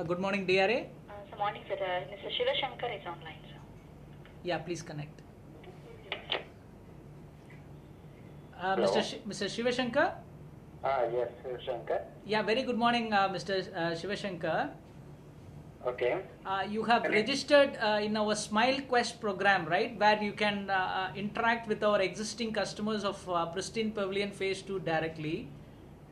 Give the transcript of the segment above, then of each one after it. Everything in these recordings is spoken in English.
Good morning, DRA. Morning, sir. Mr. Shiva Shankar is online, sir. Yeah, please connect. Mr. Shiva Shankar? Yes, Shankar. Yeah, very good morning, Mr. Shiva Shankar. Okay. You have registered in our Smile Quest program, right? Where you can interact with our existing customers of Pristine Pavilion Phase 2 directly.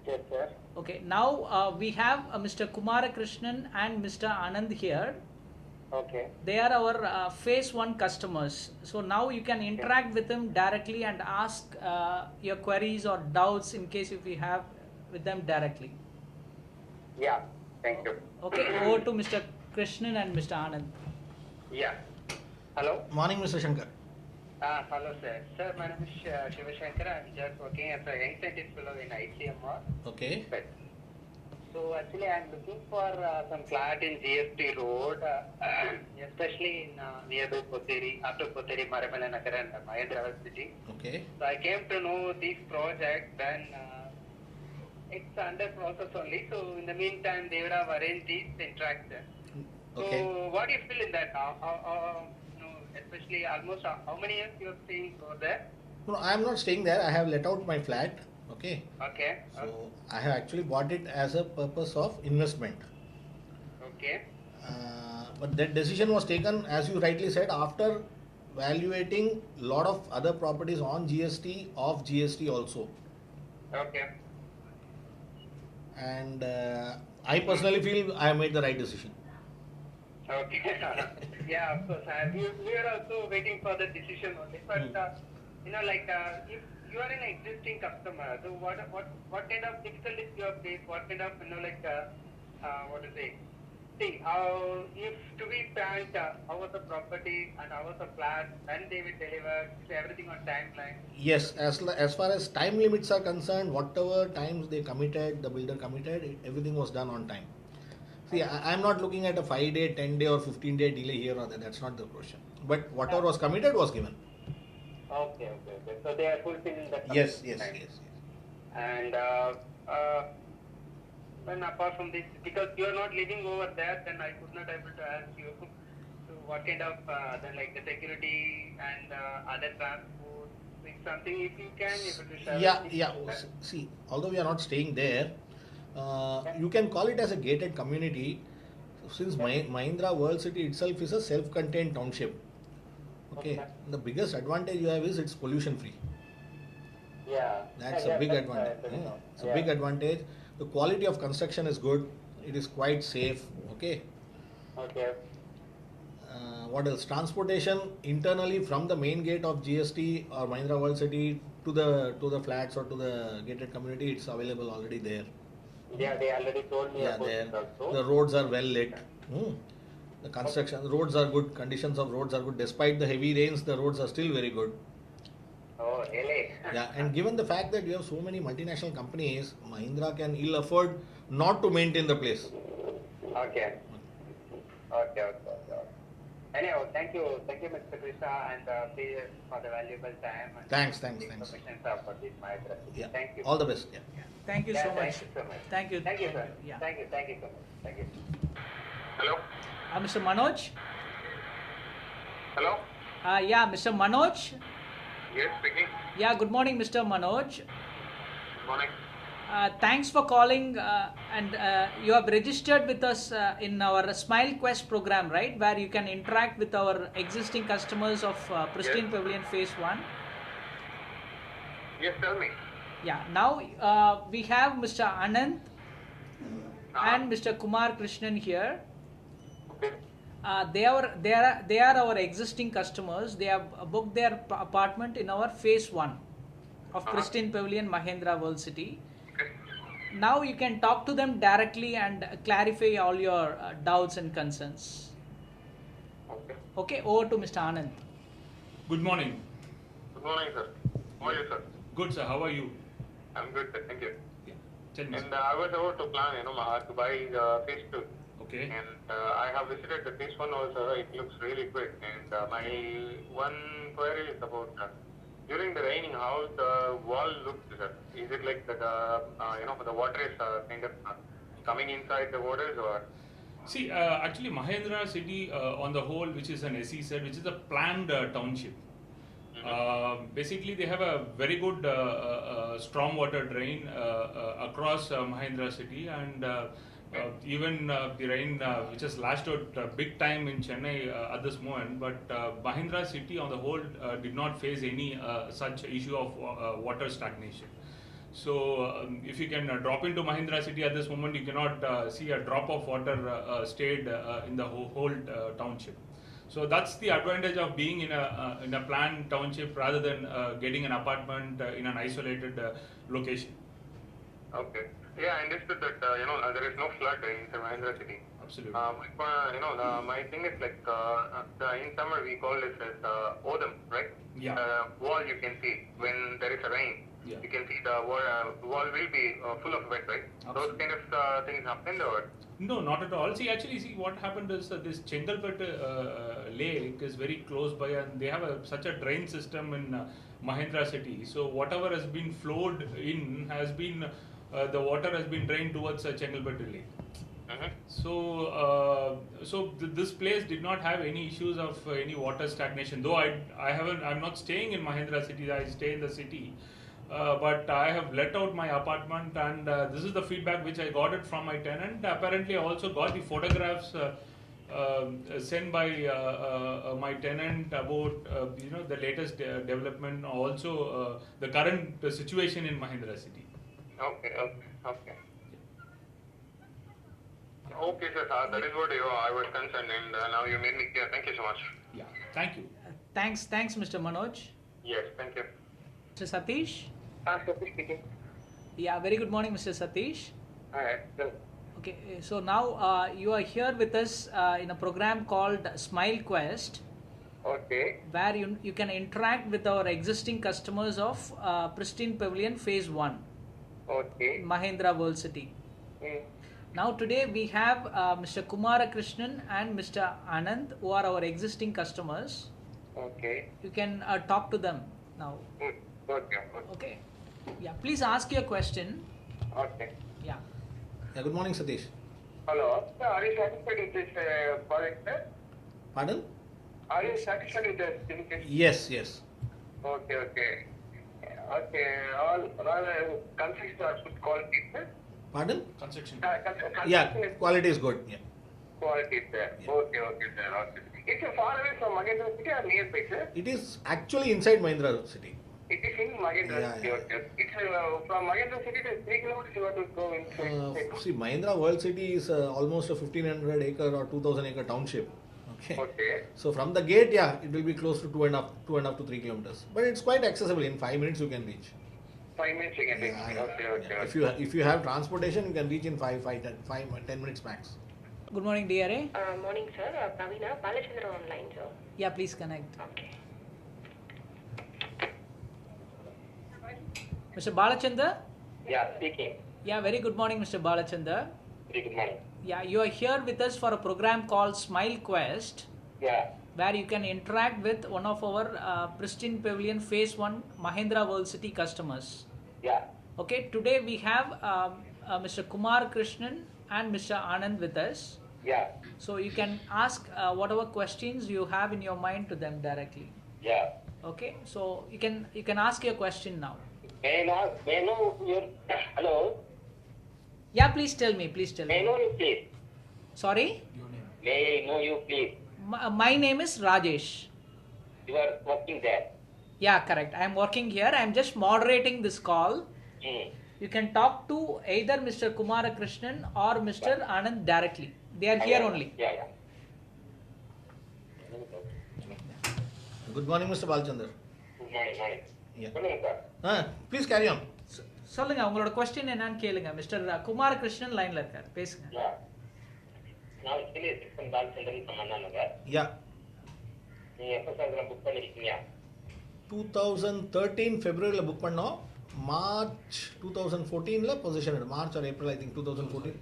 Yes, sir. Okay, now we have Mr. Kumara Krishnan and Mr. Anand here. Okay. They are our Phase 1 customers. So now you can interact with them directly and ask your queries or doubts in case if you have with them directly. Yeah, thank you. Okay, over to Mr. Krishnan and Mr. Anand. Yeah. Hello? Morning, Mr. Shankar. Hello, sir. Sir, my name is Shiva Shankar. I'm just working as a young scientist fellow in ICMR. Okay. Right. So actually, I'm looking for some flat in GST Road, especially in nearby Poteri, after Poteri, Maramala Nagar and Mahendrabaad city. Okay. So I came to know this project when it's under process only. So in the meantime, they would have arranged this interaction. Okay. So what do you feel in that? Especially almost how many years you are staying over there? No, I am not staying there. I have let out my flat. Okay. Okay. So I have actually bought it as a purpose of investment. Okay. But that decision was taken, as you rightly said, after evaluating lot of other properties on GST, off GST also. Okay. And I personally feel I have made the right decision. Okay. Yeah, of course. We are also waiting for the decision only. But if you are an existing customer, so what kind of difficulties you have faced? What kind of what to say? See, if to be frank, how was the property and how was the flat, when they will deliver, is everything on timeline? Yes, as far as time limits are concerned, whatever times they committed, the builder committed, everything was done on time. See, I'm not looking at a 5-day, 10-day or 15-day delay here or there. That's not the question. But whatever was committed was given. Okay. So they are fulfilling the Yes. And when apart from this, because you are not living over there, then I could not able to ask you so what kind of then like the security and other transport, like something if you can able to share. Yeah. See, although we are not staying there, you can call it as a gated community. Since Mahindra World City itself is a self-contained township. Okay. The biggest advantage you have is it's pollution free. Yeah. That's a big advantage. It's a big advantage. The quality of construction is good. It is quite safe. Okay. Okay. What else? Transportation internally from the main gate of GST or Mahindra World City to the flats or to the gated community, it's available already there. Yeah, they already told me Yeah, about there. it also. The roads are well lit. The construction, roads are good. Conditions of roads are good. Despite the heavy rains, the roads are still very good. Oh, really? Yeah, and given the fact that you have so many multinational companies, Mahindra can ill afford not to maintain the place. Okay. Anyhow, thank you, Mr. Krishna, and please for the valuable time. And Thanks. information for this matter. Yeah. Thank you. All the best. Yeah. Thank you Yeah, so thank much. you so much. Thank you. Thank you, sir. Yeah. Thank you so much. Thank you. Hello. Mr. Manoj? Hello. Yeah, Mr. Manoj? Yes, speaking. Yeah, good morning, Mr. Manoj. Morning. Thanks for calling and you have registered with us in our Smile Quest program, right? Where you can interact with our existing customers of Pristine Pavilion Phase 1. Yes, tell me. Yeah, now we have Mr. Anand and Mr. Kumar Krishnan here. Okay. They are our existing customers. They have booked their apartment in our Phase 1 of Pristine Pavilion, Mahindra World City. Okay. Now you can talk to them directly and clarify all your doubts and concerns. Okay. Okay, over to Mr. Anand. Good morning. Good morning, sir. How are you, sir? Good, sir. How are you? I'm good, sir. Thank you. Yeah. Tell me. And I was about to plan, to buy phase 2. Okay. And I have visited the phase 1 also. It looks really good. And my one query is about during the raining, how the wall looks, sir. Is it like that, the water is kind of coming inside the waters, or See, actually, Mahendra City on the whole, which is an SEZ, which is a planned township. Basically, they have a very good stormwater drain across Mahendra City, and even the rain which has lashed out big time in Chennai at this moment. But Mahendra City on the whole did not face any such issue of water stagnation. So, if you can drop into Mahindra City at this moment, you cannot see a drop of water stayed in the whole township. So that's the advantage of being in a planned township rather than getting an apartment in an isolated location. Okay. Yeah, I understood that there is no flood in Mahindra City. Absolutely. My thing is like in summer we call this as odam, right? Yeah. Wall you can see when there is a rain. Yeah. You can see the wall will be full of wet, right? Absolutely. Those kind of things happened or? No, not at all. See, what happened is this Chengalpet lake is very close by, and they have such a drain system in Mahindra City. So whatever has been flowed in has been the water has been drained towards Chengalpet lake. So, this place did not have any issues of any water stagnation. Though I'm not staying in Mahindra City. I stay in the city. But I have let out my apartment, and this is the feedback which I got it from my tenant. Apparently, I also got the photographs sent by my tenant about the latest development, also the current situation in Mahindra City. Okay, sir. That is what I was concerned, and now you made me clear. Thank you so much. Yeah, thank you. Thanks, Mr. Manoj. Yes, thank you. Mr. Satish? Satish speaking. Yeah, very good morning, Mr. Satish. Alright, so Okay, so now you are here with us in a program called Smile Quest, okay. where you can interact with our existing customers of Pristine Pavilion Phase 1, Okay. Mahindra World City. Now today we have Mr. Kumarakrishnan and Mr. Anand, who are our existing customers. Okay. You can talk to them now. Okay. Yeah, please ask your question. Okay. Yeah. Yeah, good morning, Satish. Hello. Sir, are you satisfied with this project, sir? Pardon? Are you satisfied with the certificate? Yes. Okay. All constructions are good quality, sir? Pardon? Construction. Yeah, Construction is quality is good. Yeah. quality, sir. Yeah. Okay, sir. Okay. It's far away from Mahindra City or nearby, sir? It is actually inside Mahindra City. It is in Mahindra Yeah, City. yeah. Okay. It's from Mahindra City to 3 kilometers you have to go inside. See, Mahindra World City is almost a 1500 acre or 2000 acre township. Okay. Okay. So from the gate, yeah, it will be close to 2.5 to 3 kilometers. But it's quite accessible. In 5 minutes you can reach. 5 minutes you can reach. Yeah. Okay. If you have transportation, you can reach in 10 minutes max. Good morning, DRA. Morning, sir. Pravina, Balachandra online, sir. Yeah, please connect. Okay. Mr. Balachandra? Yeah, speaking. Yeah, very good morning, Mr. Balachandra. Very good morning. Yeah, you are here with us for a program called Smile Quest, Yeah. where you can interact with one of our Pristine Pavilion Phase 1 Mahindra World City customers. Yeah. Okay, today we have Mr. Kumar Krishnan and Mr. Anand with us. Yeah. So you can ask whatever questions you have in your mind to them directly. Yeah. Okay, so you can ask your question now. May I know your hello? Yeah, please tell me. May I know you please? Sorry? Your name. May I know you please? My name is Rajesh. You are working there. Yeah, correct. I am working here. I am just moderating this call. You can talk to either Mr. Kumarakrishnan or Mr. Anand directly. They are here only. Yeah. Good morning, Mr. Balchandar. Good morning. Yeah. Good sir. Please carry on. சொல்லுங்க உங்களோட question என்னன்னு கேளுங்க mister Kumarakrishnan லைன்ல இருக்காரு பேசுங்க Yeah. நான் actually சிக்ஸன் பால்சந்திரன் சம்பந்தானுங்க. Yeah. நீங்க எப்போ சார் இதெல்லாம் புக் பண்ணிருக்கீங்க? 2013 ஃபெப்ரவரியில் புக் பண்ணோம். மார்ச் 2014ல பொசிஷன் எடுத்தோம். March or April I think 2014.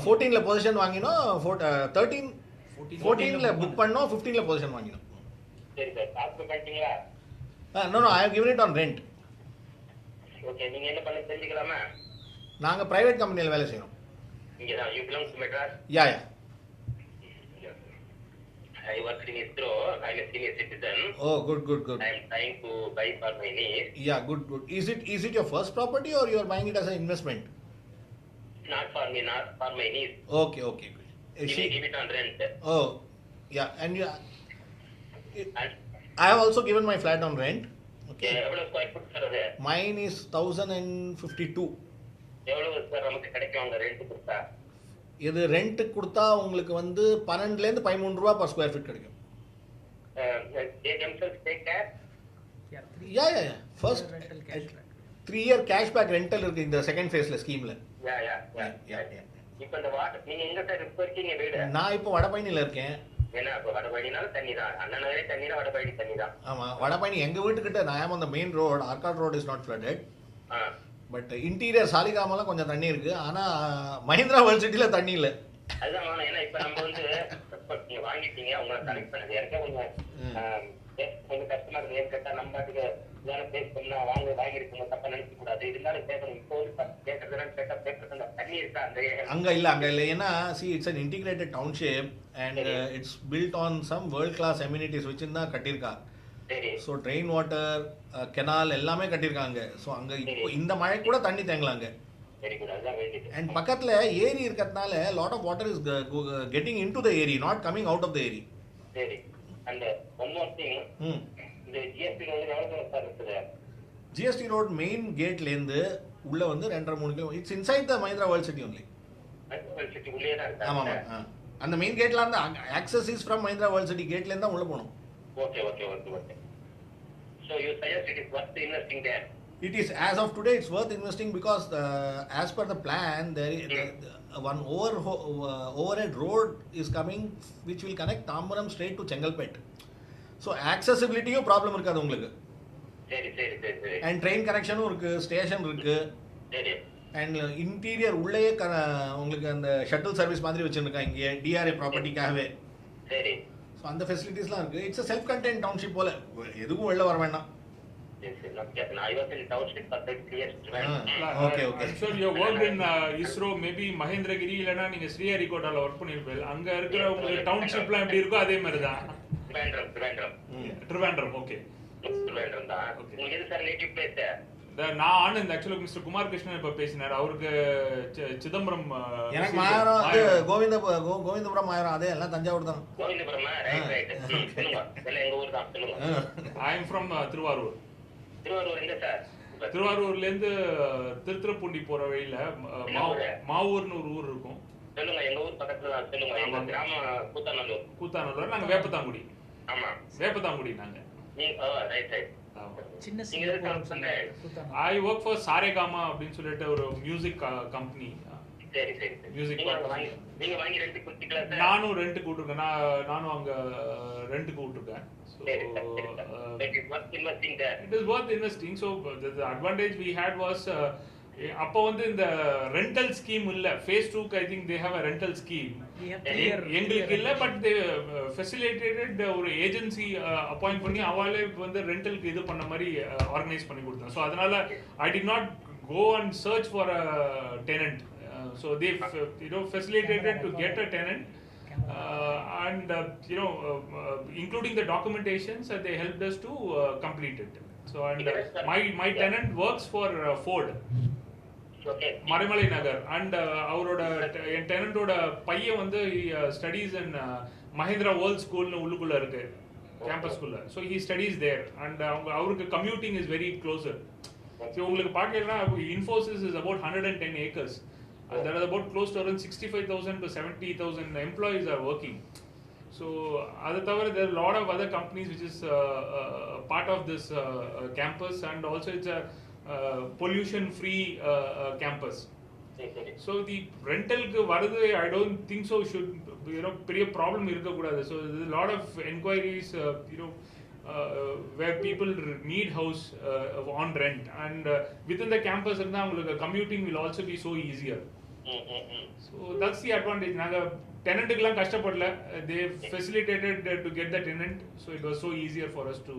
14ல பொசிஷன் வாங்கினோம். 14ல புக் பண்ணோம். 15ல பொசிஷன் வாங்கினோம். சரி சார். டாக்டர் பண்ணிட்டீங்களா? No, I have given it on rent. Okay. நீங்க என்ன பண்ண தெரிஞ்சுக்கலாமா? நாங்கள் ப்ரைவேட் கம்பெனியில் வேலை செய்கிறோம். இங்கதான். You belong to Madras? Yeah, yeah. Yes. I work in ISRO. I'm a senior citizen. Oh, good, good, good. I'm trying to buy for my niece. Yeah, good, good. Is it your first property or you are buying it as an investment? Not for me, not for my niece. Okay, okay, good. Give it on rent. Oh, yeah, and you. And I have also given my flat on rent. Okay. எவ்வளவு square food sir அது? Mine is 1052. எவ்வளவு sir நமக்கு கிடைக்கும் அந்த rent கொடுத்தா? இது rent கொடுத்தா உங்களுக்கு வந்து 12லேருந்து 13 ரூபா per square feet கிடைக்கும். They themselves take care? Yeah, Yeah, yeah, yeah. First, rental cashback. 3-year cashback rental இருக்கு இந்த செகண்ட் ஃபேஸ்ல ஸ்கீம்ல. Yeah. இப்போ இந்த வாட்டர் நீங்க எங்க சார் இப்ப இருக்கீங்க வீடு? நான் இப்போ வடபழனில இருக்கேன். என்ன இப்போ வடபழனினாலும் தண்ணி தான். அண்ணா நகரே தண்ணி தான், வடபழனி தண்ணி தான். ஆமா, வடபழனி எங்க வீட்டுக்கிட்ட I am on the main road. Arcade road is not flooded. But interior சாலிகிராமெல்லாம் கொஞ்சம் தண்ணி இருக்கு. ஆனா மஹிந்திரா வேர்ல்ட் சிட்டில தண்ணி இல்ல. அதுதான் வேணும். ஏன்னா இப்ப நம்ம வந்து நீங்க வாங்கிட்டீங்க, உங்களை கனெக்ட் பண்ணது எனக்கே கொஞ்சம் கஷ்டமா இருக்கு. ஏன் கேட்டா நம்ம பாட்டுக்கு பேஸ் பண்ணா வாங்கிருக்கோங்க தப்பா நினைக்க கூடாது. இருந்தாலும் பேசணும். இப்போ வந்து கேட்கறதுன்னு கேட்டா பேசுறது தண்ணி இருக்கா அந்த அங்க இல்ல ஏன்னா see it's an integrated township and it's built on some world class amenities which தான் கட்டியிருக்கா. சரி. ஸோ ட்ரெயின் வாட்டர் கெனால் எல்லாமே கட்டியிருக்காங்க. ஸோ அங்கே இப்போ இந்த மழை கூட தண்ணி தேங்கலாங்க. Very good. அதுதான் வேண்டியது. அண்ட் பக்கத்தில் ஏரி இருக்கிறதுனால lot of water is getting into the ஏரி, not coming out of the ஏரி. சரி. அண்ட் ஒன் மோர் திங், இந்த ஜிஎஸ்டி ரோடு எவ்வளோ தூரம் சார் இருக்குது? ஜிஎஸ்டி ரோட் மெயின் கேட்லேருந்து உள்ள வந்து 2.5-3 kilo. It's inside the Mahindra world city only. City உள்ளே தான் இருக்கு. ஆமாம், அந்த மெயின் கேட்ல இருந்து access is from Mahindra world city கேட்லேருந்து தான் உள்ளே போகணும். Okay. So you suggest it is worth investing there? It is, as of today, it's worth investing because as per the plan, there is one overhead road is coming which will connect Tambaram straight to Chengalpet. So accessibility problem irukadu ungalku. சரி. And train connection irukku, station irukku. சரி. And interior உள்ளேயே உங்களுக்கு அந்த shuttle service மாதிரி வச்சிருக்காங்க இங்கே TRA ப்ராப்பர்ட்டிக்காகவே. சரி. So அந்த ஃபெசிலிட்டிஸ்லாம் இருக்குது. It's a self contained township போல, எதுவும் வெளில வர வேண்டாம். I was in township for 30 years. Okay. I'm sure you worked in ISRO, maybe Mahendragiri இல்லனா நீங்க ஸ்ரீஹரிகோட்டால வர்க் பண்ணிருப்பீங்க. அங்க இருக்கிற உங்களுக்கு டவுன்ஷிப்லாம் எப்படி இருக்கோ அதே மாதிரி தான். Trivandrum. Okay. Trivandrum தான். உங்களுக்கு எது சார் நேட்டிவ் பிளேஸ்? நான் இந்த ஆக்சுவலி மிஸ்டர் குமார் கிருஷ்ணன் இப்ப பேசினார். அவருக்கு சிதம்பரம், எனக்கு மாயரம், அது கோவிந்தபுரம் மாயரம், அதே எல்லாம் தஞ்சாவூர் தான். கோவிந்தபுரம், ரைட். சொல்லுங்க. எல்லாம் எங்க ஊர் தான், சொல்லுங்க. I am from Thiruvarur. Thiruvarur எங்க சார்? திருவாரூர்ல இருந்து திருத்துறைப்பூண்டி போற வழியில மாவூர்னு ஒரு ஊர் இருக்கும். சொல்லுங்க. எங்க ஊர் பக்கத்துல தான். சொல்லுங்க. எங்க கிராமம் கூத்தாநல்லூர். நாங்க வேப்பத்தாங்குடி. ஆமா, வேப்பத்தாங்குடி நாங்க. ரைட். சின்ன I work for Saregama அப்படின்னு சொல்லிட்டு ஒரு மியூசிக் கம்பெனி. சரி. மியூசிக் நீங்க வாங்கி ரெண்ட் கொடுத்தீங்களா சார்? நானும் ரெண்ட் கூட்டிருக்கேன். நானும் அங்க rent கூட்டிருக்கேன். It is worth investing there. It is worth investing. So the advantage we had was அப்போ வந்து இந்த ரெண்டல் ஸ்கீம் இல்ல. phase 2 I think they have a rental scheme. எங்களுக்கு இல்ல, பட் they facilitated ஒரு ஏஜென்சி அப்பாயிண்ட் பண்ணி அவளே வந்து ரெண்டலுக்கு இது பண்ண மாதிரி ஆர்கனைஸ் பண்ணி கொடுத்தாங்க. ஸோ அதனால I did not go and search for a tenant. So they facilitated to get a tenant. And including the documentations, they helped us to complete it. So and my tenant works for Ford. Okay. Marimalai Nagar. And அவரோட என் டெனண்டோட பையன் வந்து studies இன் Mahindra world ஸ்கூல்னு உள்ளுக்குள்ள இருக்கு, கேம்பஸ்குள்ள. So he studies there. And அவருக்கு commuting is very closer. So உங்களுக்கு பார்க்கலாம், Infosys is about 110 acres. And there are about close to around 65,000 to 70,000 employees are working. So other than there are a lot of other companies which is part of this campus, and also it's a pollution free campus. So the rental varadu I don't think so should பெரிய problem இருக்க கூடாது. So there is a lot of inquiries where people need house on rent, and within the campus இருந்தா உங்களுக்கு commuting will also be so easier. So that's the advantage. நாங்க tenantக்குலாம் கஷ்டப்படல. They facilitated to get the tenant, so it was so easier for us to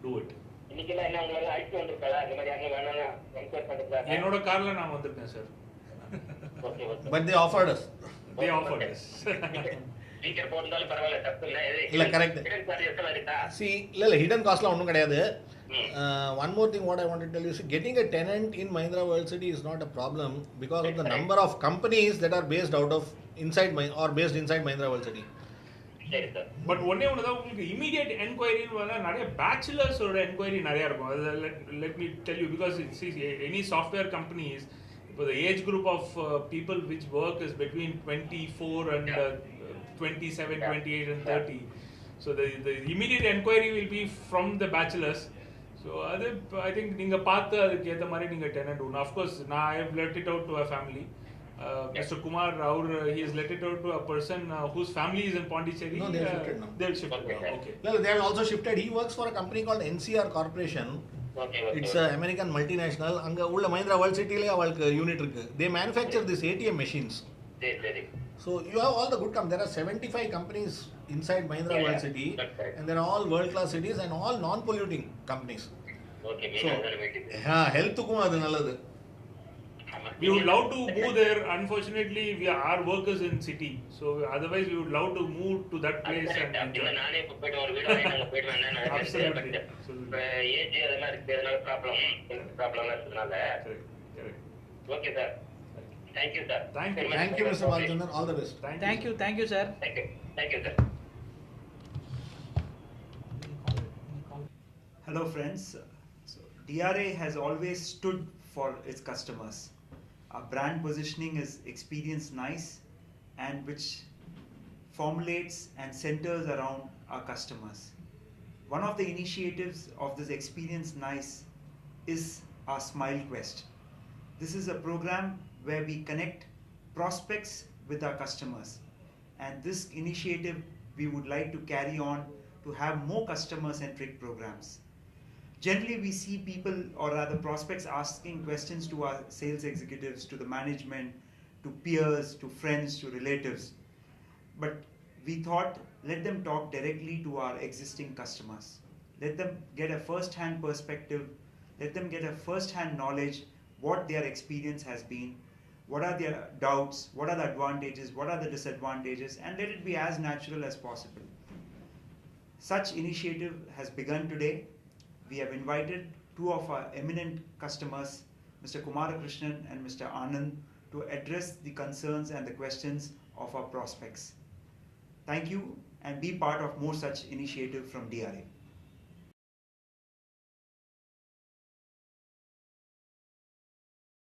do it. இன்னைக்குல என்ன உங்களுக்கு அழைச்சு வந்திருக்கா? இந்த மாதிரி அங்க வேணாம்னா என்கொயர் பண்ணிருக்கா? என்னோட கார்ல நான் வந்திருக்கேன் sir. Okay okay But they offered us. They offered us. Speaker போட்டாலும் பரவாயில்ல, தப்பு இல்லை. இல்ல, correct. சார்ஜஸ் எல்லாம் இருக்கா? See, இல்ல hidden cost ஒன்றும் கிடையாது. ம். One more thing what I want to tell you is getting a tenant in Mahindra World City is not a problem because of the number of companies that are based out of inside or based inside Mahindra World City. சரி sir. But ஒன்னே ஒன்று தான், உங்களுக்கு immediate என்கொயரின்னு வந்தால் நிறைய பேச்சுலர்ஸோட enquiry நிறையா இருக்கும். அது let me tell you, because any software companies, இப்போ the age group of people which work is between 24 and 27, 28 and 30. So the immediate enquiry will be from the bachelors. So அது I think நீங்கள் பார்த்து அதுக்கு ஏற்ற மாதிரி நீங்கள் tenant ஒன்று. Of course நான் I have let it out to a family. Mr. Kumar, he has let it out to a person whose family is in Pondicherry. No, they have shifted now. They have shifted Okay, now. sir. Okay. Well, they have also shifted. He works for a company called NCR Corporation. Okay okay. It's an American multinational. அங்க உள்ள Mahindra World Cityலே அவளுக்கு unit இருக்கு. They manufacture these ATM machines. சரி சரி. So you have all the good companies. There are 75 companies inside Mahindra Yeah, World yeah. City, That's correct. and they're all world-class cities and all non-polluting companies. Okay, So, மீன் வந்து வேண்டியது. healthக்கும் அது நல்லது. ஆமா. We would love to move there. Unfortunately, our work is in city. So otherwise, we would love to move to that அது place correct. and அப்படின்னா enjoy. நானே இப்ப போயிட்டு ஒரு வீடு வாங்கி நாங்க போயிட்டு வேணாம்னு நினைக்கிறேன். Absolutely. But இப்ப ஏஜ் அதெல்லாம் இருக்கு, அதனால ப்ராப்ளம் இருக்கிறதுனால. Correct. Correct. Okay sir. Thank you sir. Thank you. Thank you, Mr. Balchandran. All the best. Thank you, sir. Thank you sir. Hello friends, so DRA has always stood for its customers. Our brand positioning is experience nice and which formulates and centers around our customers. One of the initiatives of this experience nice is our Smile Quest. This is a program where we connect prospects with our customers, and this initiative we would like to carry on to have more customer-centric programs. Generally, we see people, or rather prospects, asking questions to our sales executives, to the management, to peers, to friends, to relatives. But we thought, let them talk directly to our existing customers. Let them get a first-hand perspective, let them get a first-hand knowledge what their experience has been, what are their doubts, what are the advantages, what are the disadvantages, and let it be as natural as possible. Such initiative has begun today. We have invited two of our eminent customers, Mr. Kumarakrishnan and Mr. Anand, to address the concerns and the questions of our prospects. Thank you, and be part of more such initiative from DRA.